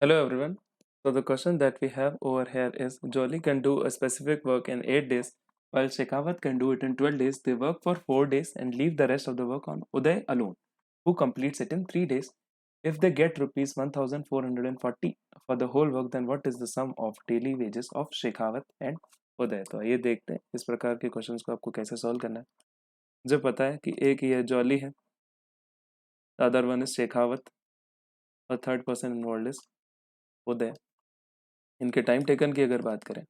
Hello everyone. So the question that we have over here is Jolly can do a specific work in 8 days while Shekhawat can do it in 12 days. They work for 4 days and leave the rest of the work on Uday alone, who completes it in 3 days. If they get rupees 1440 for the whole work, then what is the sum of daily wages of Shekhawat and Uday? तो ये देखते हैं इस प्रकार के questions को आपको कैसे सॉल्व करना है। मुझे पता है कि एक ये जॉली है, अदर वन इज शेखावत और थर्ड पर्सन इन्वॉल्व इज उदय। इनके टाइम टेकन की अगर बात करें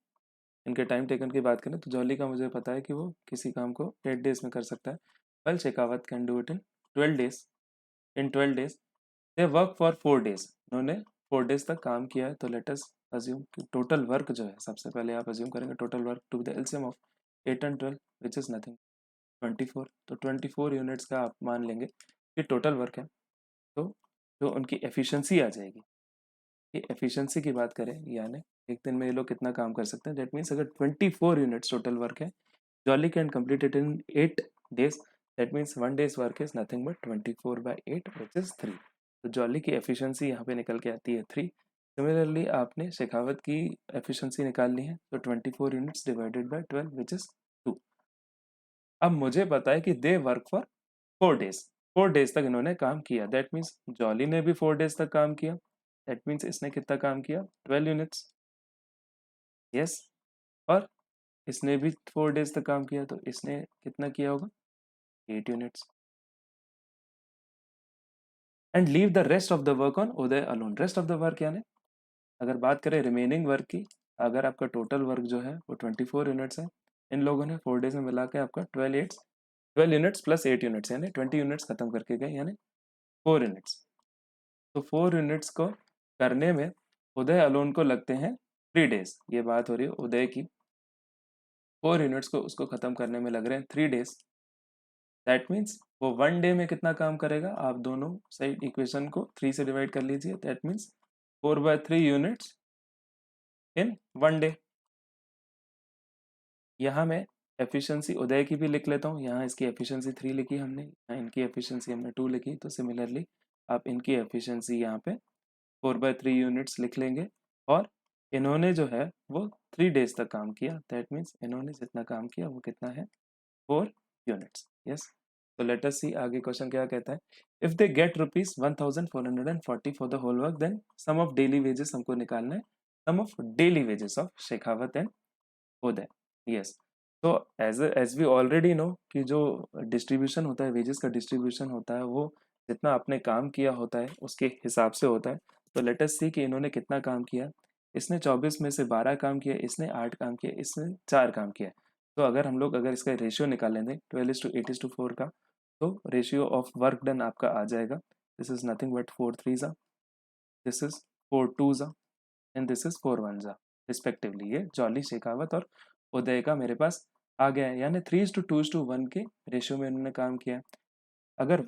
तो जॉली का मुझे पता है कि वो किसी काम को 8 डेज में कर सकता है। Well Shekhawat can do it in 12 days. In 12 days they work for 4 days. उन्होंने 4 डेज तक काम किया है, तो लेट अस अज्यूम कि टोटल वर्क जो है, सबसे पहले आप अज्यूम करेंगे total work to the LCM of 8 and 12 which is nothing 24। तो 24 यूनिट्स का आप मान लेंगे कि टोटल वर्क है। तो जो उनकी एफिशिएंसी आ जाएगी, ये एफिशिएंसी की बात करें, यानी एक दिन में ये लोग कितना काम कर सकते हैं, दैट मीन्स अगर 24 यूनिट्स टोटल वर्क है, jolly can complete it in 8 days. That means 1 days work is nothing but 24/8 which is 3। तो जॉली की एफिशिएंसी यहाँ पे निकल के आती है 3। सिमिलरली आपने शेखावत की एफिशिएंसी निकालनी है, तो 24 units divided by 12 which is 2। अब मुझे पता है कि दे वर्क फॉर 4 डेज। 4 डेज तक इन्होंने काम किया, दैट मीन्स जॉली ने भी 4 डेज तक काम किया। दैट मीन्स इसने कितना काम किया, 12 यूनिट्स। यस, और इसने भी 4 डेज तक काम किया, तो इसने कितना किया होगा, 8 units. And leave the rest of the work on Uday alone. Rest of the work यानी अगर बात करें रिमेनिंग वर्क की, अगर आपका टोटल वर्क जो है वो 24 यूनिट्स है, इन लोगों ने 4 डेज में मिला के आपका 12 यूनिट्स प्लस 8 यूनिट्स यानी 20 यूनिट्स खत्म करके गए, यानी 4 यूनिट्स। तो 4 यूनिट्स को करने में उदय अलोन को लगते हैं 3 डेज। ये बात हो रही है उदय की। 4 यूनिट्स को उसको खत्म करने में लग रहे हैं 3 डेज। दैट मीन्स वो 1 डे में कितना काम करेगा, आप दोनों साइड इक्वेशन को 3 से डिवाइड कर लीजिए। That means 4/3 units in 1 day. यहाँ मैं एफिशिएंसी उदय की भी लिख लेता हूँ। यहाँ इसकी एफिशिएंसी 3 लिखी हमने, यहाँ इनकी एफिशिएंसी हमने 2 लिखी। तो सिमिलरली आप इनकी एफिशिएंसी यहाँ पे 4/3 यूनिट्स लिख लेंगे। और इन्होंने जो है वो 3 डेज तक काम किया। दैट मीन्स इन्होंने जितना काम किया वो कितना है, 4 यूनिट्स। यस, तो लेट अस सी आगे क्वेश्चन क्या कहता है। If they get rupees 1440 for the whole work, then sum of daily wages हमको निकालना है। Sum of daily wages of Shekhawat and Uday. Yes, तो एज वी ऑलरेडी नो कि जो डिस्ट्रीब्यूशन होता है, वेजेस का डिस्ट्रीब्यूशन होता है, वो जितना आपने काम किया होता है उसके हिसाब से होता है। तो लेट अस सी कि इन्होंने कितना काम किया। इसने 24 में से 12 काम किया, इसने 8 काम किया, इसने 4 काम किया। तो अगर इसका रेशियो निकाल लेंगे 12:8:4 का, तो रेशियो ऑफ वर्क डन आपका आ जाएगा, दिस इज नथिंग बट 4 3 जा, दिस इज 4 2 जा, एंड दिस इज 4 1 जा रिस्पेक्टिवली। ये जॉली शेखावत और उदय का मेरे पास आ गया है, यानी 3:2:1 के रेशियो में इन्होंने काम किया है। अगर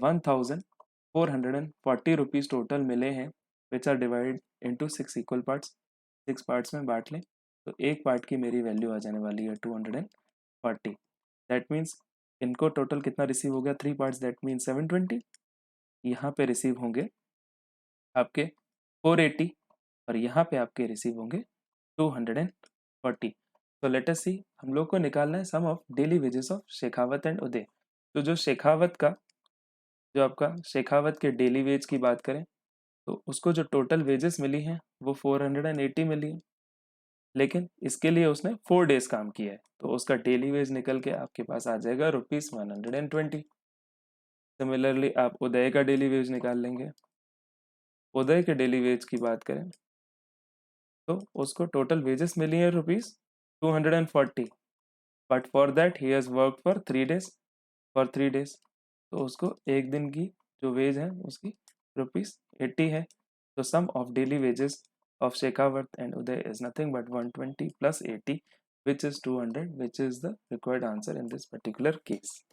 1440 रुपीज टोटल मिले हैं, which are divide into 6 equal parts, 6 parts में बांट लें, तो एक पार्ट की मेरी वैल्यू आ जाने वाली है 240। दैट मीन्स इनको टोटल कितना रिसीव हो गया, 3 पार्ट्स, दैट मीन्स 720। यहाँ पे रिसीव होंगे आपके 480 और यहाँ पे आपके रिसीव होंगे 240। तो लेट अस सी, हम लोग को निकालना है sum of daily wages of Shekhawat and Uday. तो जो आपका शेखावत के डेली वेज की बात करें, तो उसको जो टोटल वेजेस मिली हैं वो 480 मिली है, लेकिन इसके लिए उसने 4 डेज काम किया है, तो उसका डेली वेज निकल के आपके पास आ जाएगा ₹120। सिमिलरली आप उदय का डेली वेज निकाल लेंगे। उदय के डेली वेज की बात करें तो उसको टोटल वेजेस मिली है ₹240, but for that he has work for 3 days. तो उसको एक दिन की जो वेज है उसकी ₹80 है। तो sum of daily wages of Shekhawat and Uday is nothing but 120 plus 80, which is 200, which is the required answer in this particular case.